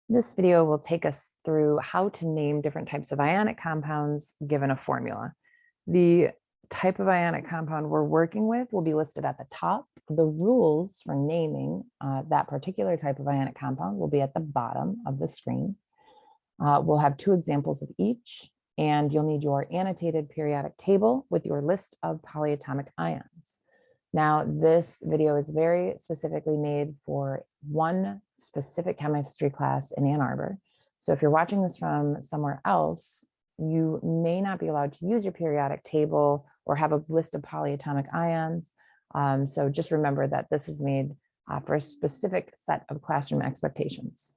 This video will take us through how to name different types of ionic compounds given a formula. The type of ionic compound we're working with will be listed at the top. The rules for naming that particular type of ionic compound will be at the bottom of the screen. We'll have two examples of each, and you'll need your annotated periodic table with your list of polyatomic ions. Now, this video is very specifically made for one specific chemistry class in Ann Arbor. So if you're watching this from somewhere else, you may not be allowed to use your periodic table or have a list of polyatomic ions. So just remember that this is made for a specific set of classroom expectations.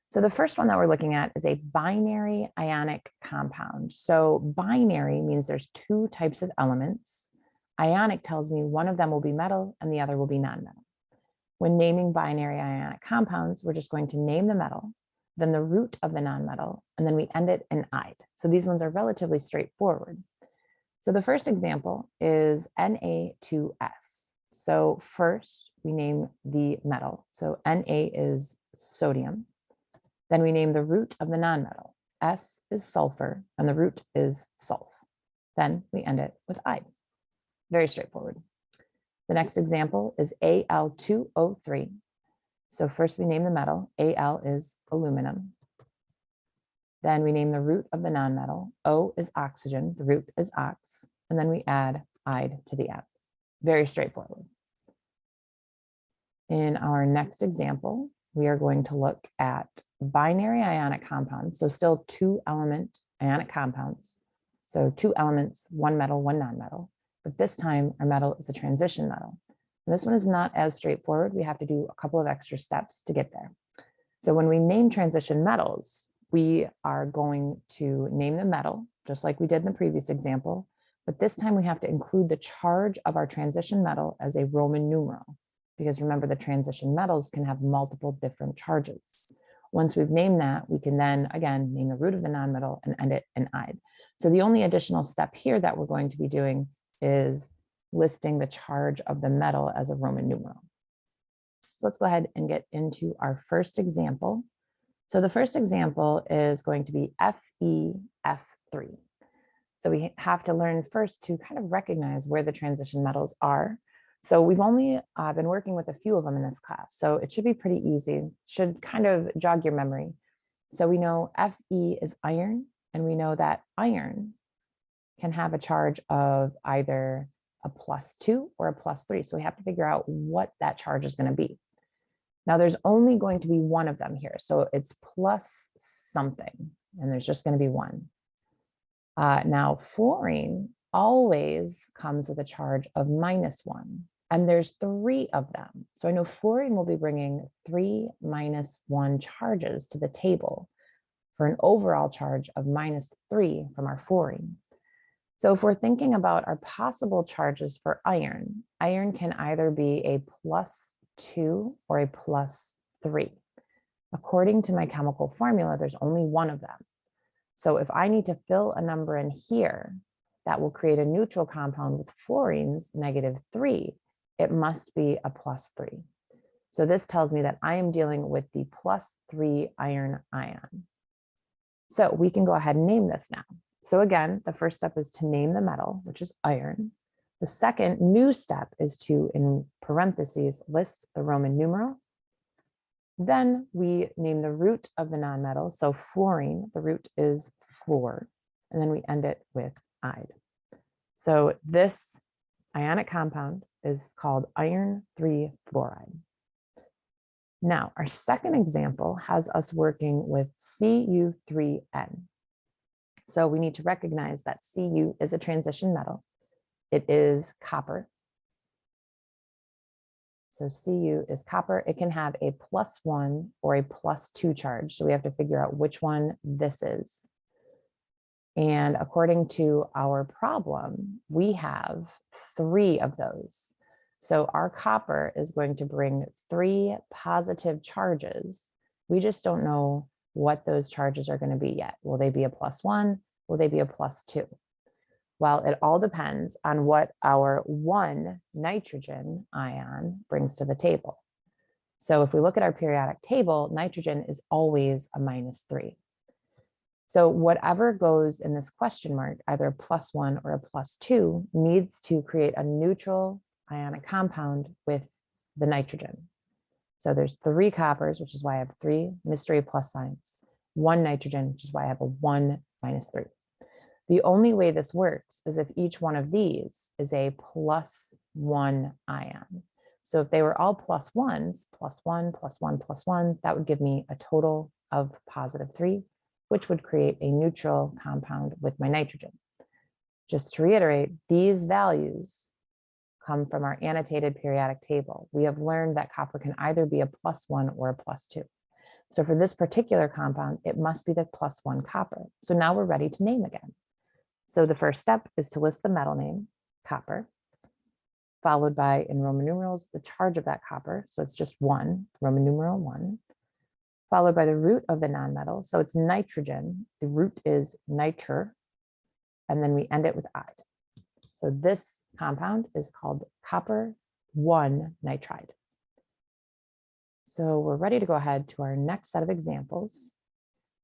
So the first one that we're looking at is a binary ionic compound. So binary means there's two types of elements. Ionic tells me one of them will be metal and the other will be non-metal. When naming binary ionic compounds, we're just going to name the metal, then the root of the non-metal, and then we end it in "ide." So these ones are relatively straightforward. So the first example is Na2S. So first we name the metal. So Na is sodium. Then we name the root of the non-metal. S is sulfur and the root is sulf. Then we end it with "ide." Very straightforward. The next example is Al2O3. So first we name the metal. Al is aluminum. Then we name the root of the nonmetal. O is oxygen, the root is ox. And then we add "ide" to the end. Very straightforward. In our next example, we are going to look at binary ionic compounds. So still two element ionic compounds. So two elements, one metal, one nonmetal. But this time our metal is a transition metal. And this one is not as straightforward. We have to do a couple of extra steps to get there. So when we name transition metals, we are going to name the metal, just like we did in the previous example. But this time we have to include the charge of our transition metal as a Roman numeral, because remember, the transition metals can have multiple different charges. Once we've named that, we can then, again, name the root of the nonmetal and end it in "ide." So the only additional step here that we're going to be doing is listing the charge of the metal as a Roman numeral. So let's go ahead and get into our first example. So the first example is going to be FeF3. So we have to learn first to kind of recognize where the transition metals are. So we've only been working with a few of them in this class, so it should be pretty easy, should kind of jog your memory. So we know Fe is iron, and we know that iron can have a charge of either a +2 or a +3. So we have to figure out what that charge is going to be. Now there's only going to be one of them here. So it's plus something, and there's just going to be one. Now fluorine always comes with a charge of -1, and there's 3 of them. So I know fluorine will be bringing 3 -1 charges to the table for an overall charge of -3 from our fluorine. So if we're thinking about our possible charges for iron, iron can either be a +2 or a +3. According to my chemical formula, there's only one of them. So if I need to fill a number in here that will create a neutral compound with fluorine's -3, it must be a +3. So this tells me that I am dealing with the +3 iron ion. So we can go ahead and name this now. So again, the first step is to name the metal, which is iron. The second new step is to, in parentheses, list the Roman numeral. Then we name the root of the nonmetal. So fluorine, the root is fluor, and then we end it with "ide." So this ionic compound is called iron 3 fluoride. Now, our second example has us working with Cu3N. So we need to recognize that Cu is a transition metal. It is copper. So Cu is copper. It can have a +1 or a +2 charge. So we have to figure out which one this is. And according to our problem, we have 3 of those. So our copper is going to bring 3 positive charges. We just don't know what those charges are going to be yet. Will they be a +1? Will they be a +2? Well, it all depends on what our 1 nitrogen ion brings to the table. So if we look at our periodic table, nitrogen is always a -3. So whatever goes in this question mark, either a +1 or a +2, needs to create a neutral ionic compound with the nitrogen. So there's 3 coppers, which is why I have 3 mystery plus signs, 1 nitrogen, which is why I have a 1 -3. The only way this works is if each one of these is a +1 ion. So if they were all +1s, +1, +1, +1, that would give me a total of +3, which would create a neutral compound with my nitrogen. Just to reiterate, these values come from our annotated periodic table. We have learned that copper can either be a +1 or a +2. So for this particular compound, it must be the +1 copper. So now we're ready to name again. So the first step is to list the metal name, copper, followed by, in Roman numerals, the charge of that copper. So it's just 1, Roman numeral 1, followed by the root of the nonmetal. So it's nitrogen. The root is nitr, and then we end it with "ide." So this compound is called copper 1 nitride. So we're ready to go ahead to our next set of examples.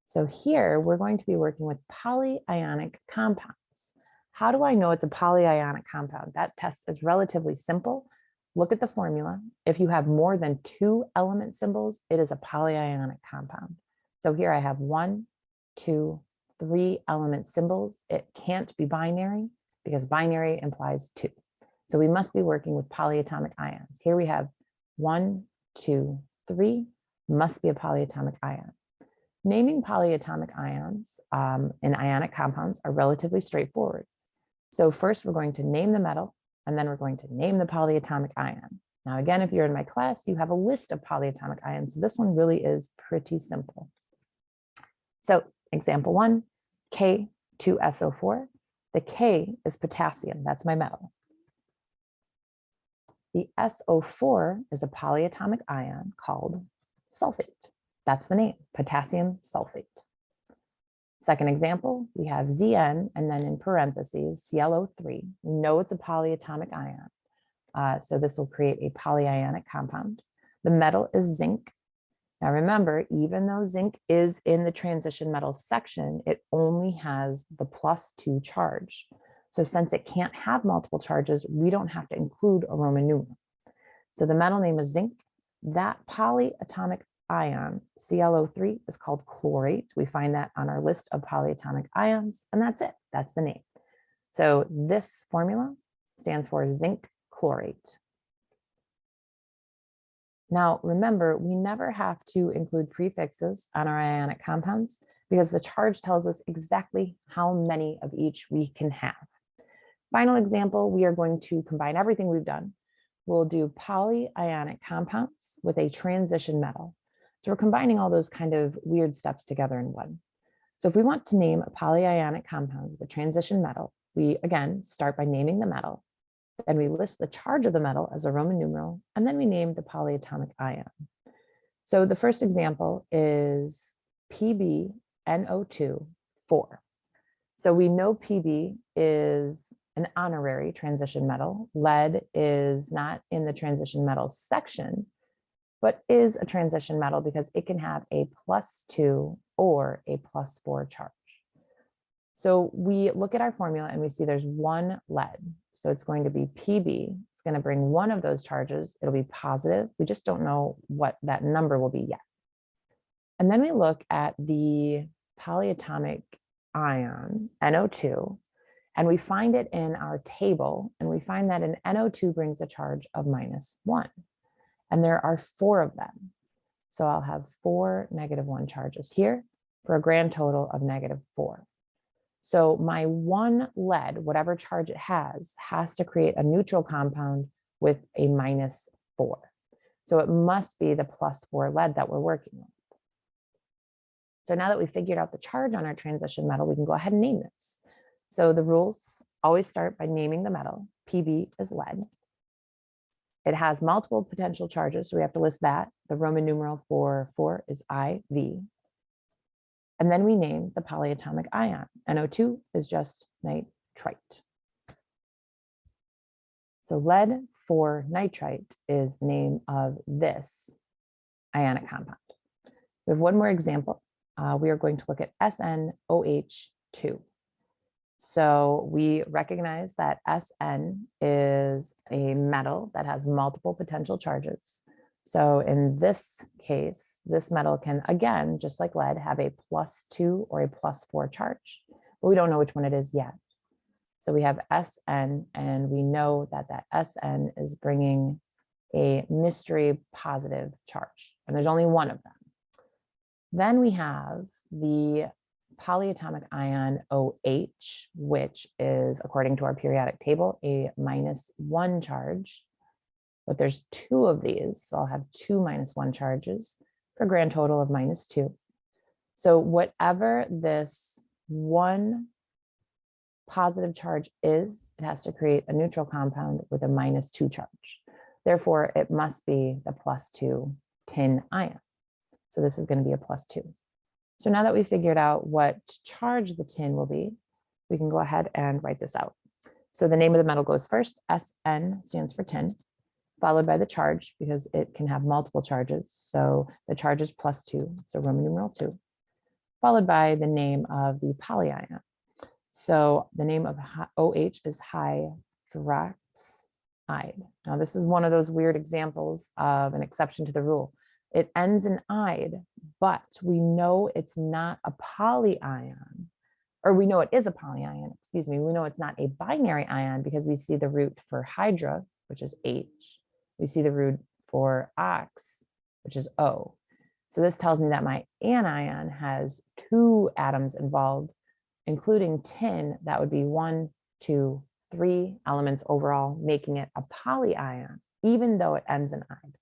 So here we're going to be working with polyionic compounds. How do I know it's a polyionic compound? That test is relatively simple. Look at the formula. If you have more than 2 element symbols, it is a polyionic compound. So here I have 1, 2, 3 element symbols. It can't be binary because binary implies 2. So we must be working with polyatomic ions. Here we have 1, 2, 3, must be a polyatomic ion. Naming polyatomic ions in ionic compounds are relatively straightforward. So first we're going to name the metal, and then we're going to name the polyatomic ion. Now, again, if you're in my class, you have a list of polyatomic ions. So this one really is pretty simple. So example 1, K2SO4. The K is potassium, that's my metal. The SO4 is a polyatomic ion called sulfate. That's the name, potassium sulfate. Second example, we have Zn, and then in parentheses, ClO3. We know it's a polyatomic ion. So this will create a polyionic compound. The metal is zinc. Now remember, even though zinc is in the transition metals section, it only has the +2 charge. So since it can't have multiple charges, we don't have to include a Roman numeral. So the metal name is zinc. That polyatomic ion, ClO3, is called chlorate. We find that on our list of polyatomic ions, and that's it. That's the name. So this formula stands for zinc chlorate. Now, remember, we never have to include prefixes on our ionic compounds because the charge tells us exactly how many of each we can have. Final example, we are going to combine everything we've done. We'll do polyionic compounds with a transition metal. So we're combining all those kind of weird steps together in one. So if we want to name a polyionic compound with a transition metal, we again start by naming the metal. Then we list the charge of the metal as a Roman numeral, and then we name the polyatomic ion. So the first example is PbNO2 4. So we know Pb is an honorary transition metal. Lead is not in the transition metals section, but is a transition metal because it can have a +2 or a +4 charge. So we look at our formula and we see there's 1 lead. So it's going to be Pb. It's going to bring one of those charges. It'll be positive. We just don't know what that number will be yet. And then we look at the polyatomic ion, NO2, and we find it in our table. And we find that an NO2 brings a charge of -1. And there are 4 of them. So I'll have 4 -1 charges here for a grand total of -4. So my 1 lead, whatever charge it has to create a neutral compound with a -4. So it must be the +4 lead that we're working with. So now that we figured out the charge on our transition metal, we can go ahead and name this. So the rules always start by naming the metal. Pb is lead. It has multiple potential charges, so we have to list that. The Roman numeral for 4 is IV. And then we name the polyatomic ion. NO2 is just nitrite. So lead 4 nitrite is the name of this ionic compound. We have one more example. We are going to look at SnOH2. So we recognize that Sn is a metal that has multiple potential charges. So in this case, this metal can, again, just like lead, have a +2 or a +4 charge, but we don't know which one it is yet. So we have Sn, and we know that that Sn is bringing a mystery positive charge, and there's only one of them. Then we have the polyatomic ion OH, which is, according to our periodic table, a -1 charge. But there's two of these, so I'll have two -1 charges for a grand total of -2. So whatever this one positive charge is, it has to create a neutral compound with a -2 charge. Therefore, it must be the +2 tin ion. So this is going to be a +2. So now that we figured out what charge the tin will be, we can go ahead and write this out. So the name of the metal goes first. Sn stands for tin, followed by the charge because it can have multiple charges. So the charge is +2, so Roman numeral 2, followed by the name of the polyion. So the name of OH is hydroxide. Now this is one of those weird examples of an exception to the rule. It ends in "ide," but we know it's not a polyion, or we know it is a polyion, excuse me. We know it's not a binary ion because we see the root for hydra, which is H. We see the root for ox, which is O. So this tells me that my anion has two atoms involved, including tin. That would be 1, 2, 3 elements overall, making it a polyion, even though it ends in "ide."